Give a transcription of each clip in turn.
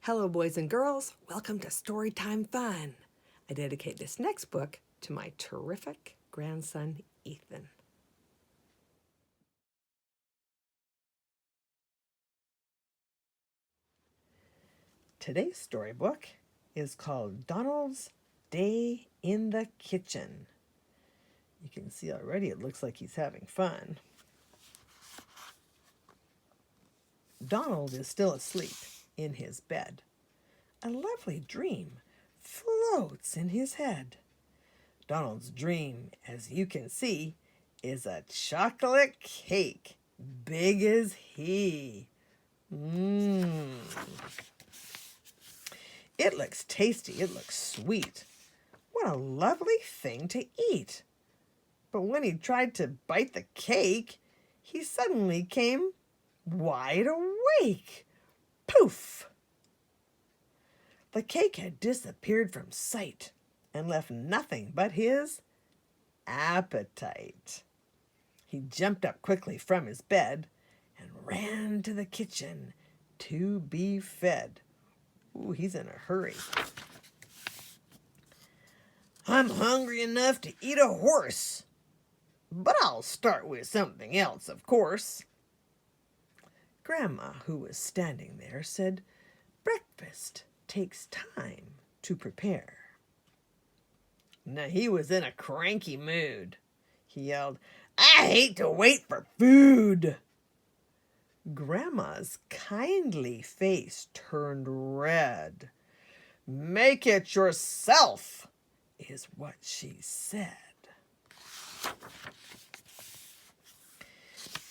Hello, boys and girls. Welcome to Storytime Fun. I dedicate this next book to my terrific grandson, Ethan. Today's storybook is called Donald's Day in the Kitchen. You can see already it looks like he's having fun. Donald is still asleep in his bed. A lovely dream floats in his head. Donald's dream, as you can see, is a chocolate cake, big as he. It looks tasty, it looks sweet. What a lovely thing to eat. But when he tried to bite the cake, he suddenly came wide awake. Poof! The cake had disappeared from sight and left nothing but his appetite. He jumped up quickly from his bed and ran to the kitchen to be fed. Ooh, he's in a hurry. I'm hungry enough to eat a horse, but I'll start with something else, of course. Grandma, who was standing there, said, breakfast takes time to prepare. Now he was in a cranky mood. He yelled, I hate to wait for food. Grandma's kindly face turned red. Make it yourself, is what she said.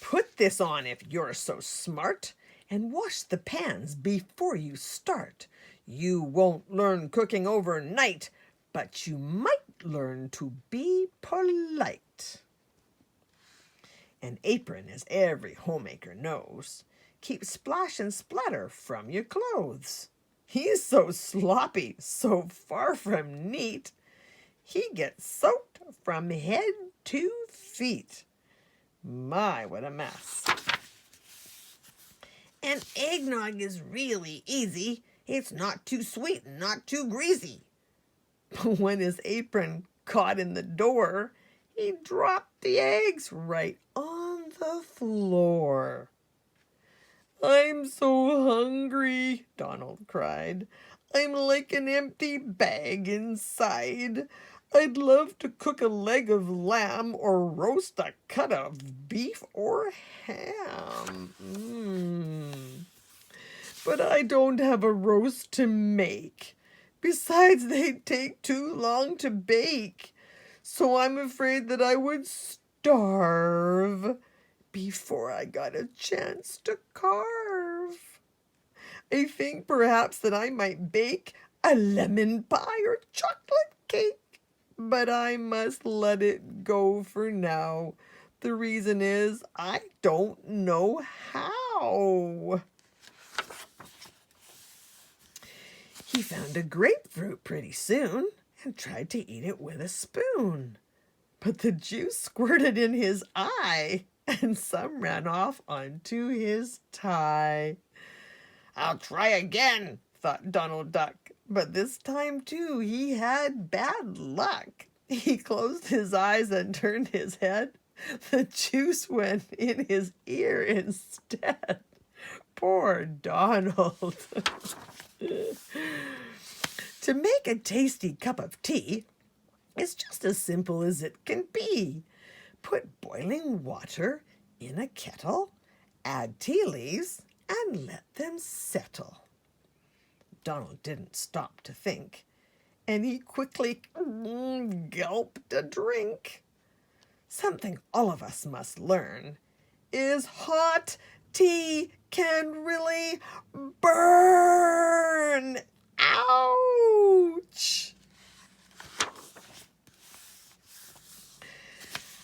Put this on if you're so smart, and wash the pans before you start. You won't learn cooking overnight, but you might learn to be polite. An apron, as every homemaker knows, keeps splash and splatter from your clothes. He's so sloppy, so far from neat, he gets soaked from head to feet. My, what a mess. And eggnog is really easy. It's not too sweet and not too greasy. But when his apron caught in the door, he dropped the eggs right on the floor. I'm so hungry, Donald cried. I'm like an empty bag inside. I'd love to cook a leg of lamb or roast a cut of beef or ham. But I don't have a roast to make. Besides, they'd take too long to bake. So I'm afraid that I would starve before I got a chance to carve. I think perhaps that I might bake a lemon pie or chocolate cake, but I must let it go for now. The reason is I don't know how. He found a grapefruit pretty soon and tried to eat it with a spoon. But the juice squirted in his eye and some ran off onto his tie. I'll try again, thought Donald Duck, but this time too he had bad luck. He closed his eyes and turned his head. The juice went in his ear instead. Poor Donald. To make a tasty cup of tea is just as simple as it can be. Put boiling water in a kettle, add tea leaves, and let them settle. Donald didn't stop to think, and he quickly gulped a drink. Something all of us must learn is hot tea can really burn. Ouch!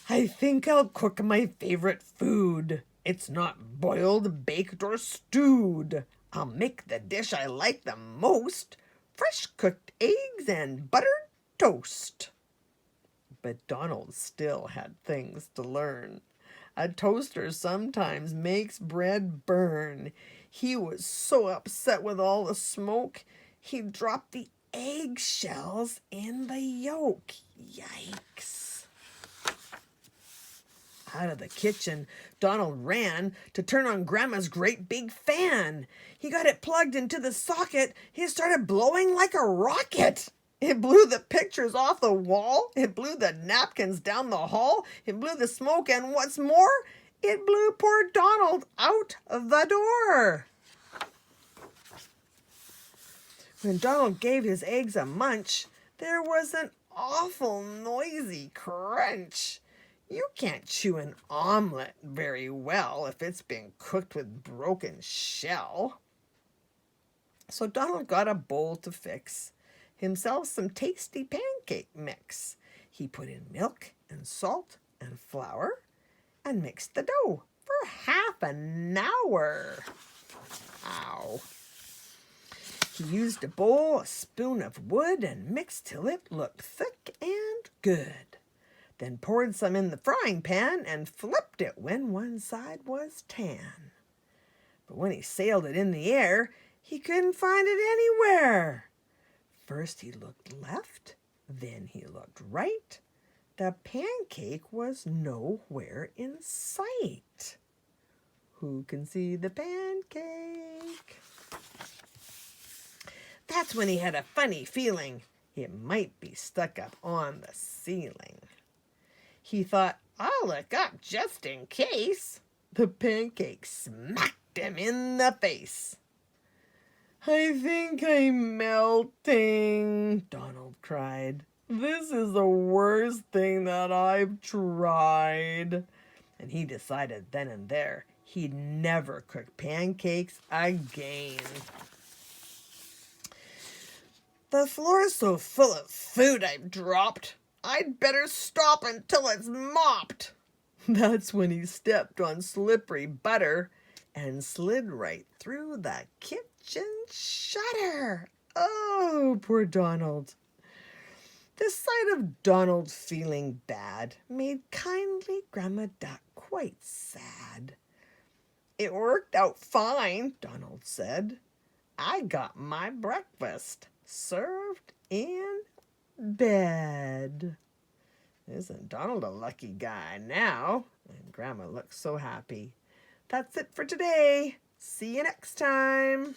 I think I'll cook my favorite food. It's not boiled, baked, or stewed. I'll make the dish I like the most, fresh cooked eggs and buttered toast. But Donald still had things to learn. A toaster sometimes makes bread burn. He was so upset with all the smoke, he dropped the eggshells in the yolk. Yikes. Out of the kitchen, Donald ran to turn on Grandma's great big fan. He got it plugged into the socket. He started blowing like a rocket. It blew the pictures off the wall. It blew the napkins down the hall. It blew the smoke, and what's more, it blew poor Donald out the door. When Donald gave his eggs a munch, there was an awful noisy crunch. You can't chew an omelet very well if it's been cooked with broken shell. So Donald got a bowl to fix himself some tasty pancake mix. He put in milk and salt and flour and mixed the dough for half an hour. Ow. He used a bowl, a spoon of wood, and mixed till it looked thick and good. Then poured some in the frying pan and flipped it when one side was tan. But when he sailed it in the air, he couldn't find it anywhere. First he looked left, then he looked right. The pancake was nowhere in sight. Who can see the pancake? That's when he had a funny feeling. It might be stuck up on the ceiling. He thought, I'll look up just in case. The pancake smacked him in the face. I think I'm melting, Donald cried. This is the worst thing that I've tried. And he decided then and there he'd never cook pancakes again. The floor's so full of food I've dropped. I'd better stop until it's mopped. That's when he stepped on slippery butter and slid right through the kitchen shutter. Oh, poor Donald. The sight of Donald feeling bad made kindly Grandma Duck quite sad. It worked out fine, Donald said. I got my breakfast served in bed. Isn't Donald a lucky guy now? And Grandma looks so happy. That's it for today. See you next time.